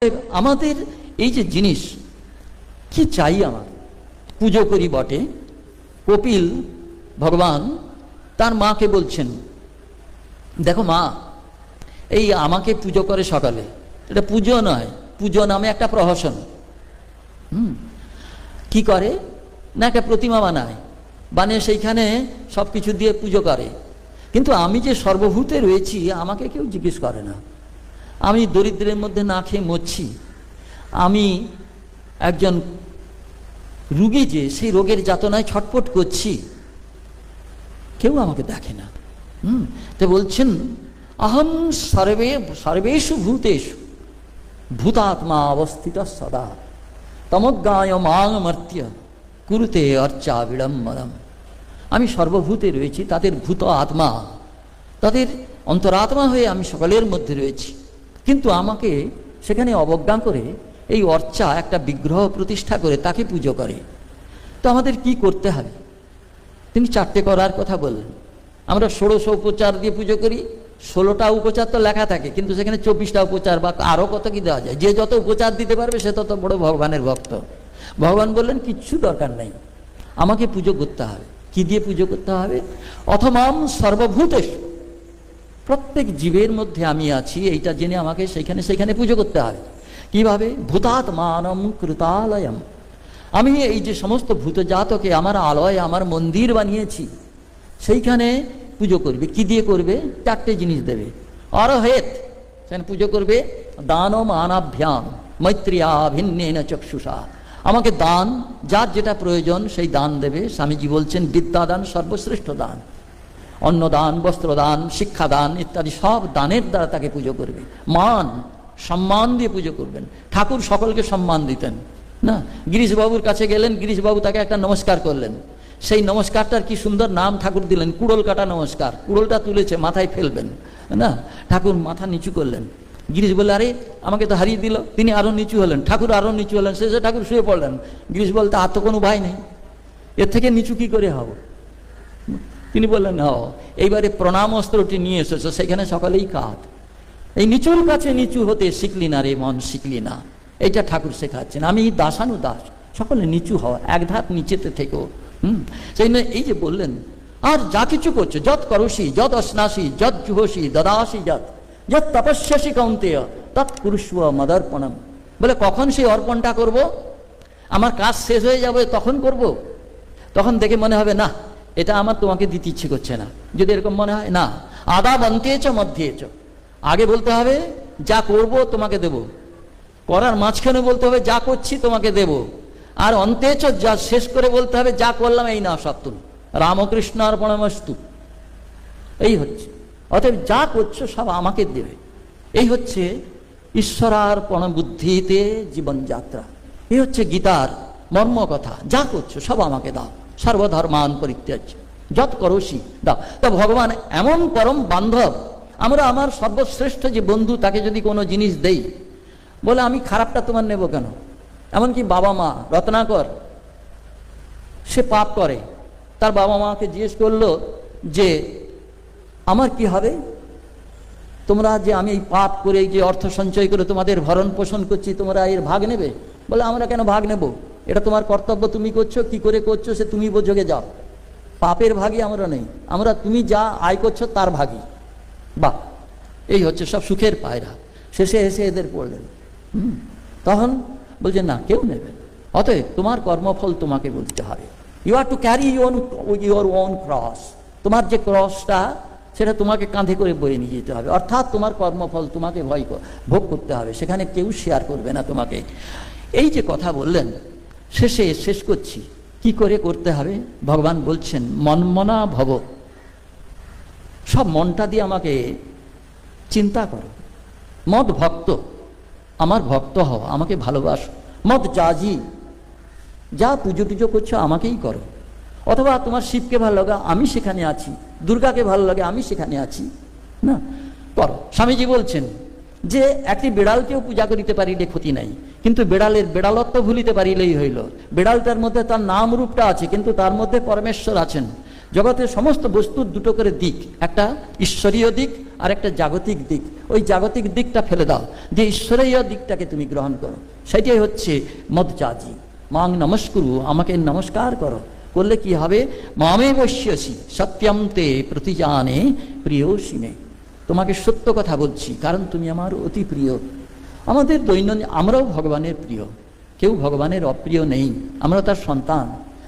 আমাদের এই যে জিনিস কি চাই, আমার পুজো করি বটে। কপিল ভগবান তার মাকে বলছেন, দেখো মা, এই আমাকে পুজো করে সকালে, এটা পুজো নয়, পুজো নামে একটা প্রহসন। কি করে না, একটা প্রতিমা বানায়, বানিয়ে সেইখানে সব কিছু দিয়ে পুজো করে। কিন্তু আমি যে সর্বভূতে রয়েছি আমাকে কেউ জিজ্ঞেস করে না। আমি দরিদ্রের মধ্যে না খেয়ে মরছি, আমি একজন রোগী যে সেই রোগের যাতনায় ছটফট করছি, কেউ আমাকে দেখে না। তো বলছেন, অহম সর্বেষু ভূতেষু ভূতাত্মা অবস্থিত সদা তমজ্ঞায় মাং মর্ত্য কুরুতে অর্চা বিড়ম্বনম। আমি সর্বভূতে রয়েছি, তাদের ভূত আত্মা, তাদের অন্তরাত্মা হয়ে আমি সকলের মধ্যে রয়েছি, কিন্তু আমাকে সেখানে অবজ্ঞা করে এই অর্চা একটা বিগ্রহ প্রতিষ্ঠা করে তাকে পুজো করে। তো আমাদের কি করতে হবে? তিনি 4টে করার কথা বললেন। আমরা 1600 উপচার দিয়ে পুজো করি। 16টা উপচার তো লেখা থাকে, কিন্তু সেখানে 24টা উপচার বা আরও কত কি দেওয়া যায়। যে যত উপচার দিতে পারবে সে তত বড় ভগবানের ভক্ত। ভগবান বললেন কিচ্ছু দরকার নেই, আমাকে পুজো করতে হবে। কি দিয়ে পুজো করতে হবে? অথমাম সর্বভূতেষু, প্রত্যেক জীবের মধ্যে আমি আছি এইটা জেনে আমাকে সেখানে পুজো করতে হবে। কিভাবে? ভূতাত্মানম কৃতালয়ম, আমি এই যে সমস্ত ভূতজাতকে আমার আলয়, আমার মন্দির বানিয়েছি, সেইখানে পুজো করবে। কি দিয়ে করবে? 4টে জিনিস দেবে। অরহেত, সেখানে পুজো করবে দান মানাভ্যাম মৈত্রিয়া ভিন্নেন চক্ষুষা, আমাকে দান, যার যেটা প্রয়োজন সেই দান দেবে। স্বামীজি বলছেন বিদ্যাদান সর্বশ্রেষ্ঠ দান, অন্নদান, বস্ত্রদান, শিক্ষাদান ইত্যাদি সব দানের দ্বারা তাকে পুজো করবে। মান, সম্মান দিয়ে পুজো করবেন। ঠাকুর সকলকে সম্মান দিতেন না। গিরিশবাবুর কাছে গেলেন, গিরিশবাবু তাকে একটা নমস্কার করলেন। সেই নমস্কারটার কি সুন্দর নাম ঠাকুর দিলেন, কুড়োল কাটা নমস্কার। কুড়োলটা তুলেছে, মাথায় ফেলবেন না, ঠাকুর মাথা নিচু করলেন। গিরিশ বললে, আরে আমাকে তো হারিয়ে দিল। তিনি আরো নিচু হলেন, ঠাকুর আরো নিচু হলেন, শেষে ঠাকুর শুয়ে পড়লেন। গিরিশ বলতে, আর তো কোনো উপায় নেই, এর থেকে নিচু কি করে হব? তিনি বললেন, এইবারে প্রণাম অস্ত্রটি নিয়ে এসেছে, সেখানে সকলেই কাঁধ। এই নিচুর কাছে নিচু হতে শিখলি না রে মন, শিখলি না। এইটা ঠাকুর শেখাচ্ছেন। আমি দাসানুদাস, সকলে নিচু হওয়া, এক ধাপ নিচেতে থেকেও। সেই জন্য এই যে বললেন, আর যা কিছু করছো, যত করসি যত অশ্নাসি যত জুহসি দদাসি যত তপস্যাসি কৌন্তেয় তৎ কুরুষ্ব মদর্পণম। বলে কখন সেই অর্পণটা করব? আমার কাজ শেষ হয়ে যাবে তখন করব। তখন দেখে মনে হবে না, এটা আমার তোমাকে দিতে ইচ্ছে করছে না। যদি এরকম মনে হয়, না, আদা বন্তেছ মধ্যেছ, আগে বলতে হবে যা করব তোমাকে দেব, করার মাঝখানে বলতে হবে যা করছি তোমাকে দেব, আর অন্তেছ যা শেষ করে বলতে হবে যা করলাম এই না সব তুমি, রামকৃষ্ণ অর্পণমস্তু। এই হচ্ছে, অতএব যা করছো সব আমাকে দেবে। এই হচ্ছে ঈশ্বরার্পণ বুদ্ধিতে জীবনযাত্রা। এই হচ্ছে গীতার মর্ম কথা। যা করছো সব আমাকে দাও, সর্বধর্মান পরিত্যাজ্য যত করসি দাও। তা ভগবান এমন পরম বান্ধব, আমরা আমার সর্বশ্রেষ্ঠ যে বন্ধু তাকে যদি কোনো জিনিস দেই, বলে আমি খারাপটা তোমার নেব কেন? এমনকি বাবা মা, রত্নাকর সে পাপ করে, তার বাবা মাকে জিজ্ঞেস করলো যে আমার কি হবে? তোমরা যে আমি এই পাপ করে এই যে অর্থ সঞ্চয় করে তোমাদের ভরণ পোষণ করছি, তোমরা এর ভাগ নেবে? বলে আমরা কেন ভাগ নেব, এটা তোমার কর্তব্য, তুমি করছো, কি করে করছো সে তুমি বোঝোগে যাও। পাপের ভাগই আমরা নেই, আমরা তুমি যা আয় করছো তার ভাগই। বাহ, এই হচ্ছে সব সুখের পায়রা। শেষে এসে এদের পড়লেন। তখন বলছে না, কেউ নেবে। অতএব তোমার কর্মফল তোমাকে বলতে হবে। You are to carry your own cross. তোমার যে ক্রসটা সেটা তোমাকে কাঁধে করে বয়ে নিয়ে যেতে হবে। অর্থাৎ তোমার কর্মফল তোমাকে ভোগ করতে হবে, সেখানে কেউ শেয়ার করবে না তোমাকে। এই যে কথা বললেন, শেষ করছি, কি করে করতে হবে? ভগবান বলছেন মনমনা ভব, সব মনটা দিয়ে আমাকে চিন্তা করো। মদ ভক্ত, আমার ভক্ত হও, আমাকে ভালোবাসো। মদ যাজি, যা পুজো টুজো করছো আমাকেই করো। অথবা তোমার শিবকে ভালো লাগে, আমি সেখানে আছি। দুর্গাকে ভালো লাগে, আমি সেখানে আছি, না করো। স্বামীজি বলছেন যে একটি বেড়ালকেও পূজা করিতে পারিলে ক্ষতি নাই, কিন্তু বেড়ালের বেড়ালত্ব ভুলিতে পারিলেই হইল। বেড়ালটার মধ্যে তার নাম রূপটা আছে, কিন্তু তার মধ্যে পরমেশ্বর আছেন। জগতের সমস্ত বস্তুর দুটো করে দিক, একটা ঈশ্বরীয় দিক আর একটা জাগতিক দিক। ওই জাগতিক দিকটা ফেলে দাও, যে ঈশ্বরীয় দিকটাকে তুমি গ্রহণ করো। সেটাই হচ্ছে মদচাজি, মাং নমস্কুরু, আমাকে নমস্কার করো। করলে কি হবে? মামে বশ্যসি সত্যম তে প্রতিজানে প্রিয়সিমে, তোমাকে সত্য কথা বলছি কারণ তুমি আমার অতি প্রিয়। আমাদের দৈনন্দিন আমরাও ভগবানের প্রিয়, কেউ ভগবানের অপ্রিয় নেই, আমরা তার সন্তান।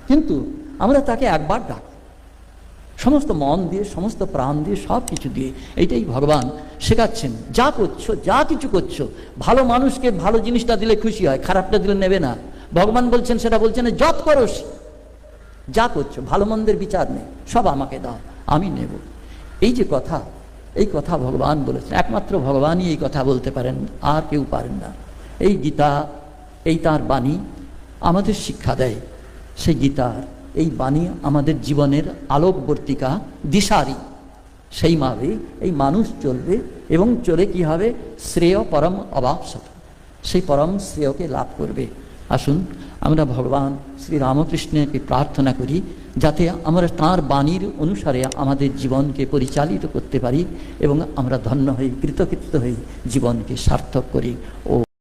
কিন্তু আমরা তাকে একবার ডাক, সমস্ত মন দিয়ে, সমস্ত প্রাণ দিয়ে, সব কিছু দিয়ে। এইটাই ভগবান শেখাচ্ছেন। যা করছো, যা কিছু করছো, ভালো মানুষকে ভালো জিনিসটা দিলে খুশি হয়, খারাপটা দিলে নেবে না। ভগবান বলছেন, সেটা বলছেন যত করো, যা করছো ভালো মন্দের বিচার নেই, সব আমাকে দাও, আমি নেব। এই যে কথা, এই কথা ভগবান বলেছেন। একমাত্র ভগবানই এই কথা বলতে পারেন, আর কেউ পারেন না। এই গীতা, এই তার বাণী আমাদের শিক্ষা দেয়। সেই গীতার এই বাণী আমাদের জীবনের আলোকবর্তিকা, দিশারি। সেইভাবে এই মানুষ চলবে এবং চলে কি হবে? শ্রেয় পরম অবাপসত, সেই পরম শ্রেয়কে লাভ করবে। আসুন আমরা ভগবান শ্রী রামকৃষ্ণকে প্রার্থনা করি যাতে আমরা তাঁর বাণীর অনুসারে আমাদের জীবনকে পরিচালিত করতে পারি এবং আমরা ধন্য হই, কৃতকৃত্য হই, জীবনকে সার্থক করি। ও